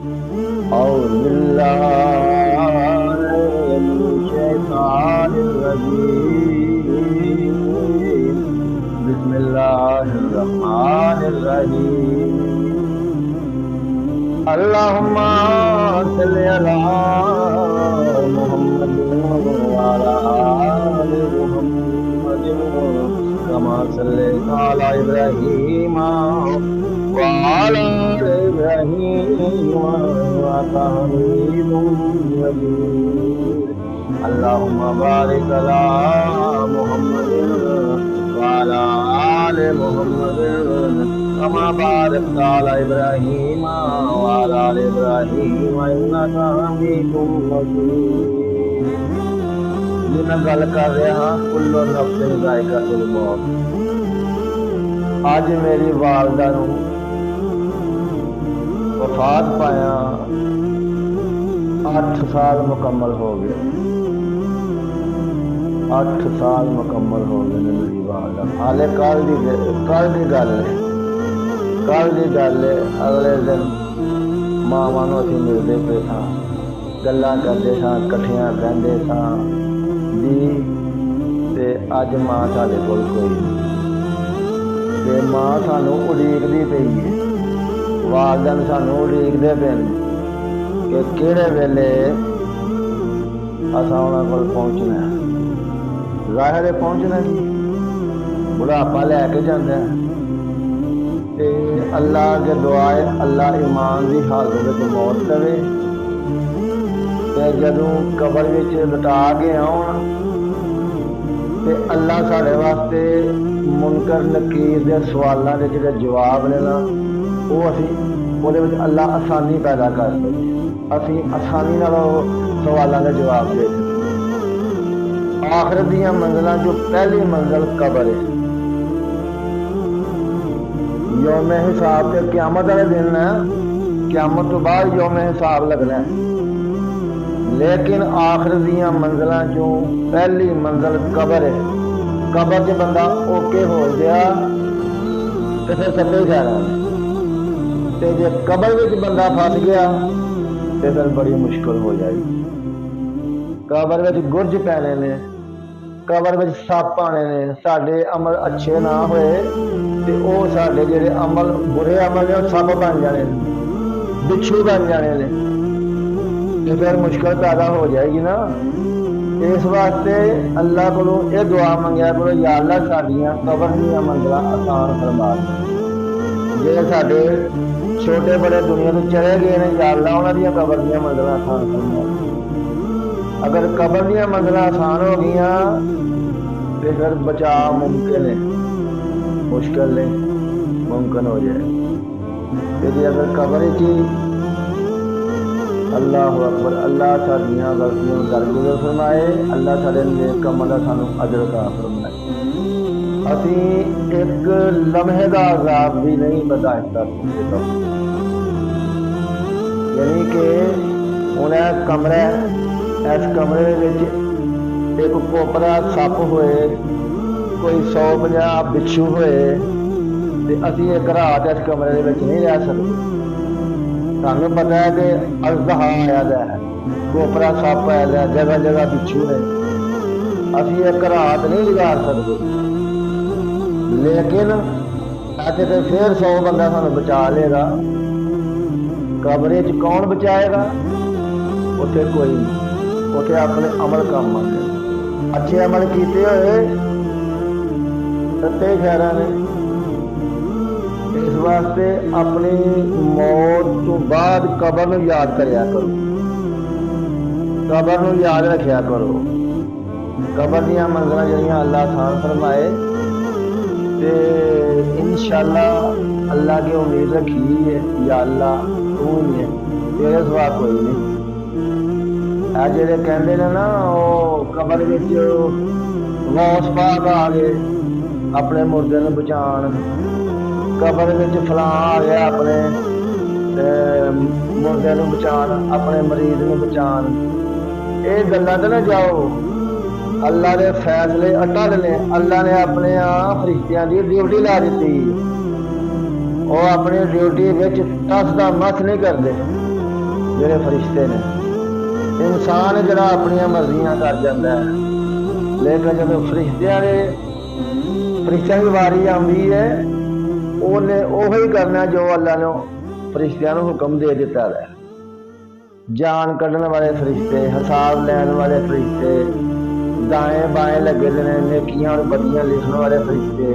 أعوذ بالله من الشيطان الرجيم. بسم الله الرحمن الرحيم. اللهم صل على محمد وعلى آل محمد كما صليت على إبراهيم وعلى آل إبراهيم إنك حميد مجيد. اللهم بارك على محمد وعلى آل محمد كما باركت على إبراهيم وعلى آل إبراهيم إنك حميد مجيد. میں گل کر رہا ہاں کل نفس ذائقۃ الموت. اج میری والدہ نو وفات پایا 8 سال مکمل ہو گئے. 8 سال مکمل ہو گئے میری والدہ. حالے کل دی گل ہے. اگلے دن ماواں نو اسی ملتے پے ساں, گلاں کرتے ساں, کٹھیاں بہندے ساں جی. تے اج ماں ساڈے کول کوئی نہیں تے ماں سانو اڑیکدی پئی ہے. والدین سانو اڑیکدے پے نے کہ کہڑے ویلے اساں انہاں کول پہنچنا ہے. ظاہر ہے پہنچنا جی, بڑھاپا لے کے جاندا ہے. تے اللہ کے دعائے اللہ ایمان دی حالت وچ موت کرے تے جدوں قبر وچ لٹا کے آؤن تے اللہ ساڈے واسطے منکر نکیر دے سوالاں دے جڑے جواب نے نا وہ اسی اودے وچ اللہ آسانی پیدا کر سکے. اسی آسانی نال سوالاں دے جواب دے سکے. آخرت دیاں منزلاں جو پہلی منزل قبر ہے. یوم حساب تے قیامت والے دن ہے, قیامت تو بعد یوم حساب لگنا ہے. لیکن آخر دیاں منزلاں چوں پہلی منزل قبر ہے. قبر چ بندہ اوکے ہو گیا تو پھر سبے جانا ہے. تے جے قبر وچ بندہ پھس گیا تو پھر بڑی مشکل ہو جائے گی. قبر وچ گرج پینے نے, قبر وچ سپ آنے نے. ساڈے عمل اچھے نہ ہوئے تے او ساڈے جڑے عمل برے عمل نے سپ بن جانے نے, بچھو بن جانے نے. تو پھر مشکل پیدا ہو جائے گی نا. اس واسطے اللہ کو یہ دعا منگیا کرو, یا اللہ ساڈیاں قبر دیاں منزلاں آسان فرما دے. جڑے ساڈے چھوٹے بڑے دنیا تو چلے گئے نے, یا اللہ انہاں دیاں قبر دیاں منزلاں آسان فرما دے. اگر قبر دیاں منزلاں آسان ہو گئیاں تو پھر بچا ممکن ہے, مشکل نہیں, ممکن ہو جائے. جی اگر قبر کی اللہ اکبر, اللہ ساڈیاں غلطیاں درگزر فرمائے, اللہ ساڈے نیک عمل دا سانو اجر عطا فرمائے. اسی ایک لمحے دا عذاب بھی نہیں برداشت کر سکتے. یعنی کہ ہن کمرہ, اس کمرے وچ ایک کوپرا سپ ہوئے, کوئی 150 بچھو ہوئے تے اسی ایک رات اس کمرے وچ نہیں رہ سکتے. سانو پتا ہے کہ اژدہا آیا ہے, کوپرا سپ آیا ہے, جگہ جگہ بچھو نے. اسی ایک رات نہیں گزار سکتے. لیکن ایسے تو پھر 100 بندہ سانو بچا لے گا. قبر چ کون بچائے گا؟ اتنے کوئی نہیں. اتنے اپنے عمل کام آتے. اچھے عمل کیتے ہوئے ستے خیرہ نے. اس واسطے اپنی موت تو بعد قبر نو یاد کریا کرو, قبر نو یاد رکھیا کرو. قبر دیاں منزلاں جڑیاں اللہ آسان فرمائے تے انشاءاللہ اللہ کی امید رکھی ہے, یا اللہ تو ہی ہے, تیرے سوا کوئی نہیں. اے جڑے کہندے نے نا او قبر وچ غوث پاک آ گئے اپنے مردے نو بچان, قبر وچ فلاں آ گیا اپنے مردے نو بچان, اپنے مریض نو بچان. یہ گلاں تے نہ جاؤ. اللہ دے فیصلے اٹل نے. اللہ نے اپنے فرشتیاں دی ڈیوٹی لا دیتی. وہ اپنی ڈیوٹی وچ ٹس دا مس نہیں کرتے. جڑے فرشتے نے. انسان جڑا اپنی مرضیاں کر جاتا ہے، لیکن جب فرشتیاں کی واری آتی ہے انہیں وہی کرنا جو اللہ نے فرشتیاں نو حکم دے دیتا ہے. جان کڈن والے فرشتے، حساب لین والے فرشتے، دائیں بائیں لگے نے نیکیاں اور بدیاں لکھنے والے فرشتے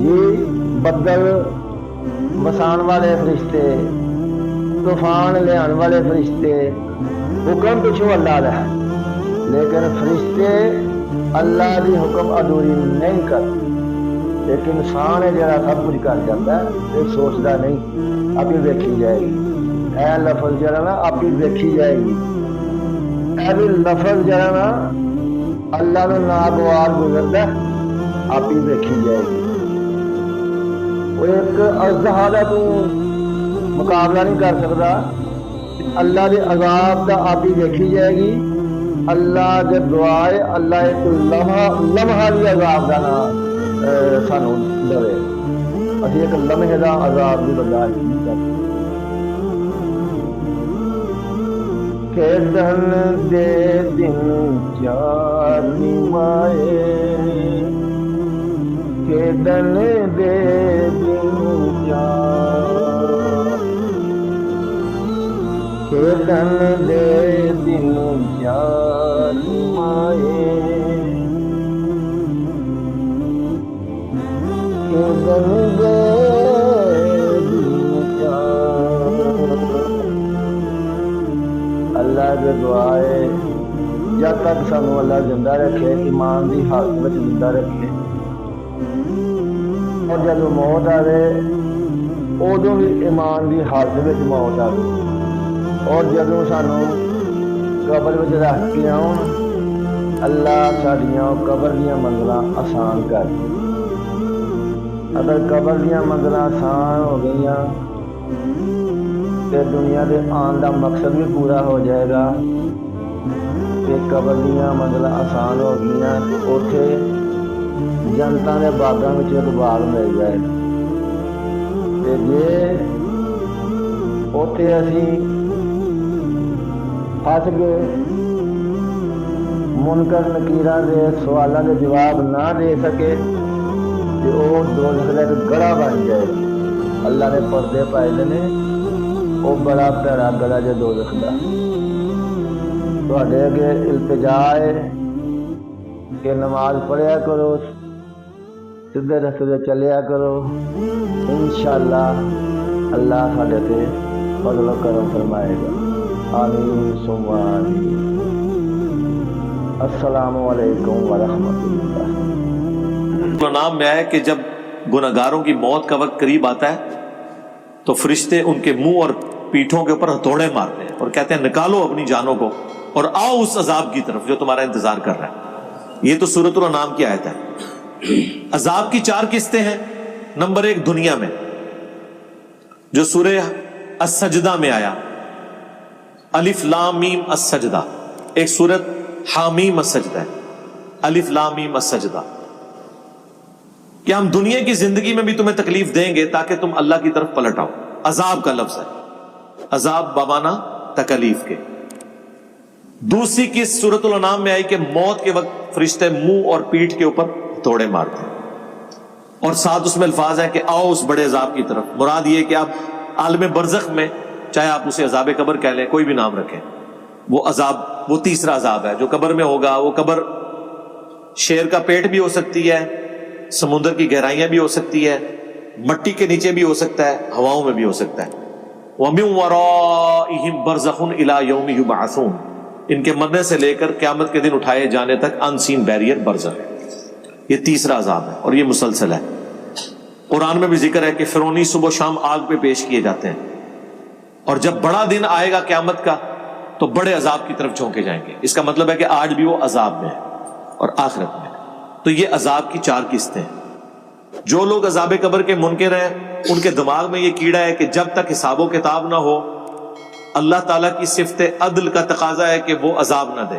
جی، بدل وسان والے فرشتے، طوفان لیان والے فرشتے، حکم پچھو اللہ دا ہے. لیکن فرشتے اللہ دی حکم ادھوری نہیں کرتے. ایک انسان ہے جڑا سب کچھ کر جاتا ہے، یہ سوچتا نہیں آپ ہی دیکھی جائے گی. اے لفظ جڑا نا آپ ہی دیکھی جائے گی. اے بھی لفظ جڑا نا اللہ نے ناگوار گزرتا ہے، آپ ہی دیکھی جائے گی. وہ ایک اژدہا دا تو مقابلہ نہیں کر سکتا. اللہ دے عذاب دا آپ ہی دیکھی جائے گی. اللہ دے دعائے اللہ ایک لمحہ بھی عذاب دا نہ سانو دے. اسی ایک لمحے دا عذاب بھی برداشت نہیں کر سکتے. کھیڈن دے دن چار نمائے، کھیڈن دے دن چار، کھیڈن دے دن چار نمائے، کھیڈن دے دن چار. اللہ کے دعائے جب تک سانو اللہ زندہ رکھے، ایمان دی حالت میں زندہ رکھے، اور جب موت آئے ادو بھی ایمان دی حالت میں موت آئے. اور جب سانو قبر میں رکھ کے آؤ، اللہ ساڈیاں قبر دیا منزلاں آسان کر. اگر قبر دیا منزلاں آسان ہو گئی کہ دنیا کے آن کا مقصد بھی پورا ہو جائے گا. کہ قبر دیا منزلاں آسان ہو گئی اوتھے جنتا کے باغاں میں ایک باغ مل جائے گا. جی اوتھے اسی پھس گئے، منکر نکیراں دے سوالاں دے جواب نہ دے سکے کہ وہ دوزخ دا ایک گڑھا بن جائے. اللہ نے پردے پائے نے، وہ بڑا پیڑا گلا جو دوزخ دا. تواڈے اگے التجا ہے کہ نماز پڑھیا کرو، سیدھے رستے تے چلیا کرو. انشاءاللہ اللہ ساڈے تے فضل و کرم فرمائے گا. آمین ثم آمین. السلام علیکم ورحمۃ اللہ. نام میں ہے کہ جب گناہگاروں کی موت کا وقت قریب آتا ہے تو فرشتے ان کے منہ اور پیٹھوں کے اوپر ہتھوڑے مارتے ہیں اور کہتے ہیں نکالو اپنی جانوں کو اور آؤ اس عذاب کی طرف جو تمہارا انتظار کر رہا ہے. یہ تو سورۃ الانعام کی آیت ہے. عذاب کی 4 قسطیں ہیں. نمبر 1 دنیا میں، جو سورہ السجدہ میں آیا، الف لام میم السجدہ. ایک سورت حامیم السجدہ ہے، الف لام میم السجدہ. کہ ہم دنیا کی زندگی میں بھی تمہیں تکلیف دیں گے تاکہ تم اللہ کی طرف پلٹ آؤ. عذاب کا لفظ ہے، عذاب بمانا تکلیف کے. دوسری قسط سورۃ الانعام میں آئی کہ موت کے وقت فرشتے منہ اور پیٹھ کے اوپر توڑے مارتے ہیں، اور ساتھ اس میں الفاظ ہیں کہ آؤ اس بڑے عذاب کی طرف. مراد یہ کہ آپ عالم برزخ میں، چاہے آپ اسے عذاب قبر کہہ لیں، کوئی بھی نام رکھیں، وہ عذاب، وہ تیسرا عذاب ہے جو قبر میں ہوگا. وہ قبر شیر کا پیٹ بھی ہو سکتی ہے، سمندر کی گہرائیاں بھی ہو سکتی ہے، مٹی کے نیچے بھی ہو سکتا ہے، ہواؤں میں بھی ہو سکتا ہے. وَمِن وَرَائِهِمْ بَرْزَخٌ إِلَى يَوْمِ يُبْعَثُونَ. ان کے مرنے سے لے کر قیامت کے دن اٹھائے جانے تک ان سین بیریئر برزخ ہے. یہ تیسرا عذاب ہے اور یہ مسلسل ہے. قرآن میں بھی ذکر ہے کہ فرعونی صبح و شام آگ پہ پیش کیے جاتے ہیں، اور جب بڑا دن آئے گا قیامت کا تو بڑے عذاب کی طرف جھونکے جائیں گے. اس کا مطلب ہے کہ آج بھی وہ عذاب میں ہے اور آخرت میں. تو یہ عذاب کی 4 قسطیں ہیں. جو لوگ عذاب قبر کے منکر ہیں ان کے دماغ میں یہ کیڑا ہے کہ جب تک حساب و کتاب نہ ہو، اللہ تعالیٰ کی صفت عدل کا تقاضا ہے کہ وہ عذاب نہ دے.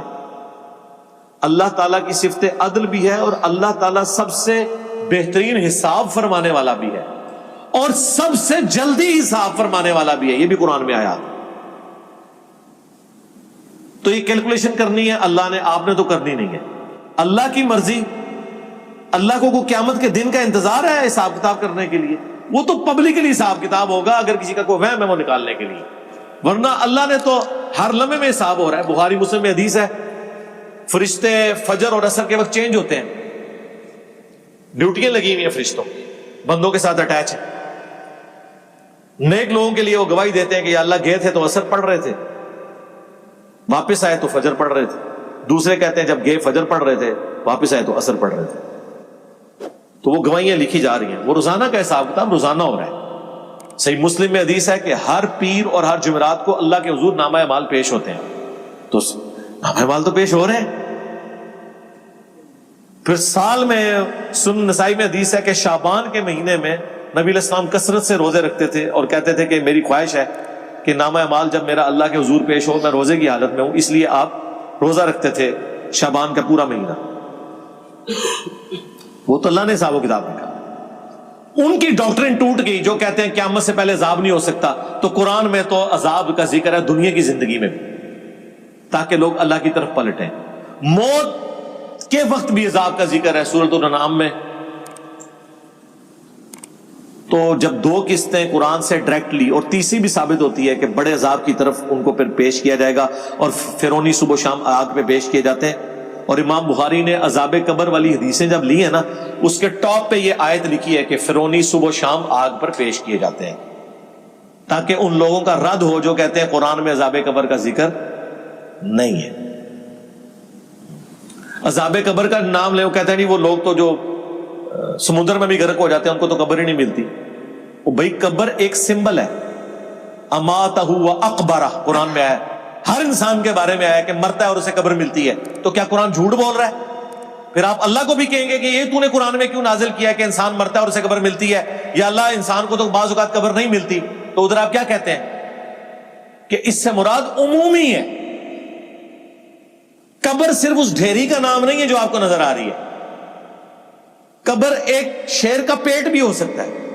اللہ تعالیٰ کی صفت عدل بھی ہے اور اللہ تعالیٰ سب سے بہترین حساب فرمانے والا بھی ہے اور سب سے جلدی حساب فرمانے والا بھی ہے. یہ بھی قرآن میں آیا. تو یہ کیلکولیشن کرنی ہے اللہ نے، آپ نے تو کرنی نہیں ہے. اللہ کی مرضی، اللہ کو قیامت کے دن کا انتظار ہے حساب کتاب کرنے کے لیے، وہ تو پبلکلی حساب کتاب ہوگا اگر کسی کا کوئی وہم ہے وہ نکالنے کے لیے، ورنہ اللہ نے تو ہر لمحے میں حساب ہو رہا ہے. بخاری مسلم میں حدیث ہے فرشتے فجر اور عصر کے وقت چینج ہوتے ہیں، ڈیوٹیاں لگی ہوئی ہیں فرشتوں، بندوں کے ساتھ اٹیچ ہیں. نیک لوگوں کے لیے وہ گواہی دیتے ہیں کہ یا اللہ گئے تھے تو عصر پڑھ رہے تھے، واپس آئے تو فجر پڑھ رہے تھے. دوسرے کہتے ہیں جب گئے فجر پڑھ رہے تھے، واپس آئے تو عصر پڑھ رہے تھے. تو وہ گواہیاں لکھی جا رہی ہیں، وہ روزانہ کا حساب کتاب روزانہ ہو رہا ہے. صحیح مسلم میں حدیث ہے کہ ہر پیر اور ہر جمعرات کو اللہ کے حضور نامہ اعمال پیش ہوتے ہیں. تو نامہ اعمال تو پیش ہو رہے ہیں. پھر سال میں سنن نسائی میں حدیث ہے کہ شعبان کے مہینے میں نبی علیہ السلام کثرت سے روزے رکھتے تھے اور کہتے تھے کہ میری خواہش ہے کہ نامہ اعمال جب میرا اللہ کے حضور پیش ہو میں روزے کی حالت میں ہوں، اس لیے آپ روزہ رکھتے تھے شعبان کا پورا مہینہ. وہ تو اللہ نے حساب و کتاب رکھا. ان کی ڈاکٹرن ٹوٹ گئی جو کہتے ہیں قیامت سے پہلے عذاب نہیں ہو سکتا. تو قرآن میں تو عذاب کا ذکر ہے دنیا کی زندگی میں بھی، تاکہ لوگ اللہ کی طرف پلٹیں. موت کے وقت بھی عذاب کا ذکر ہے سورۃ الانعام میں. تو جب دو قسطیں قرآن سے ڈائریکٹلی اور تیسری بھی ثابت ہوتی ہے کہ بڑے عذاب کی طرف ان کو پھر پیش کیا جائے گا اور فرعونی صبح و شام آگ پہ پیش کیے جاتے ہیں. اور امام بخاری نے عذاب قبر والی حدیثیں جب لی ہیں نا، اس کے ٹاپ پہ یہ آیت لکھی ہے کہ فرعونی صبح و شام آگ پر پیش کیے جاتے ہیں، تاکہ ان لوگوں کا رد ہو جو کہتے ہیں قرآن میں عذاب قبر کا ذکر نہیں ہے. عذاب قبر کا نام لے وہ کہتے ہیں نہیں وہ لوگ تو جو سمندر میں بھی غرق ہو جاتے ہیں ان کو تو قبر ہی نہیں ملتی. وہ بھائی قبر ایک سمبل ہے، اماتہ و اقبرہ قرآن میں آیا ہے. ہر انسان کے بارے میں آیا کہ مرتا ہے اور اسے قبر ملتی ہے. تو کیا قرآن جھوٹ بول رہا ہے؟ پھر آپ اللہ کو بھی کہیں گے کہ یہ تو نے قرآن میں کیوں نازل کیا کہ انسان مرتا ہے اور اسے قبر ملتی ہے، یا اللہ انسان کو تو بعض اوقات قبر نہیں ملتی. تو ادھر آپ کیا کہتے ہیں کہ اس سے مراد عمومی ہے. قبر صرف اس ڈھیری کا نام نہیں ہے جو آپ کو نظر آ رہی ہے. قبر ایک شیر کا پیٹ بھی ہو سکتا ہے،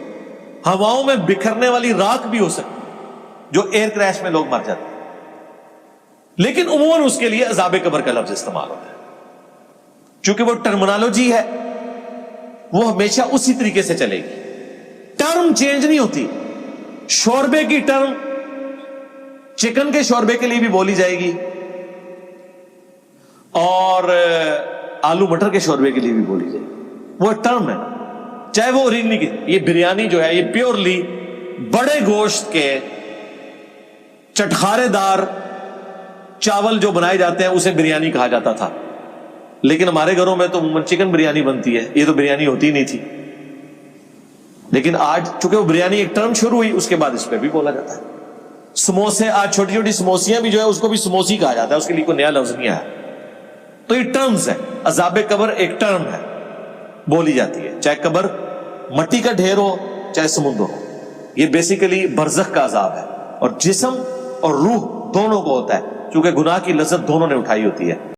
ہواؤں میں بکھرنے والی راکھ بھی ہو سکتی ہے جو ایئر کریش میں لوگ مر جاتے ہیں. لیکن عموماً اس کے لیے عذاب قبر کا لفظ استعمال ہوتا ہے. چونکہ وہ ٹرمنالوجی ہے وہ ہمیشہ اسی طریقے سے چلے گی، ٹرم چینج نہیں ہوتی. شوربے کی ٹرم چکن کے شوربے کے لیے بھی بولی جائے گی اور آلو مٹر کے شوربے کے لیے بھی بولی جائے گی. وہ ٹرم ہے، چاہے وہ اوریجنلی کی. یہ بریانی جو ہے یہ پیورلی بڑے گوشت کے چٹخارے دار چاول جو بنائے جاتے ہیں اسے بریانی کہا جاتا تھا. لیکن ہمارے گھروں میں تو چکن بریانی بنتی ہے، یہ تو بریانی ہوتی نہیں تھی. لیکن آج چونکہ وہ بریانی ایک ٹرم شروع ہوئی اس کے بعد اس پہ بھی بولا جاتا ہے. سموسے، آج چھوٹی چھوٹی سموسیاں بھی جو ہے اس کو بھی سموسی کہا جاتا ہے، اس کے لیے کوئی نیا لفظ نہیں آیا. تو یہ ٹرمز ہے. عذاب قبر ایک ٹرم ہے، بولی جاتی ہے، چاہے قبر مٹی کا ڈھیر ہو چاہے سمندر ہو. یہ بیسیکلی برزخ کا عذاب ہے اور جسم اور روح دونوں کو ہوتا ہے، چونکہ گناہ کی لذت دونوں نے اٹھائی ہوتی ہے.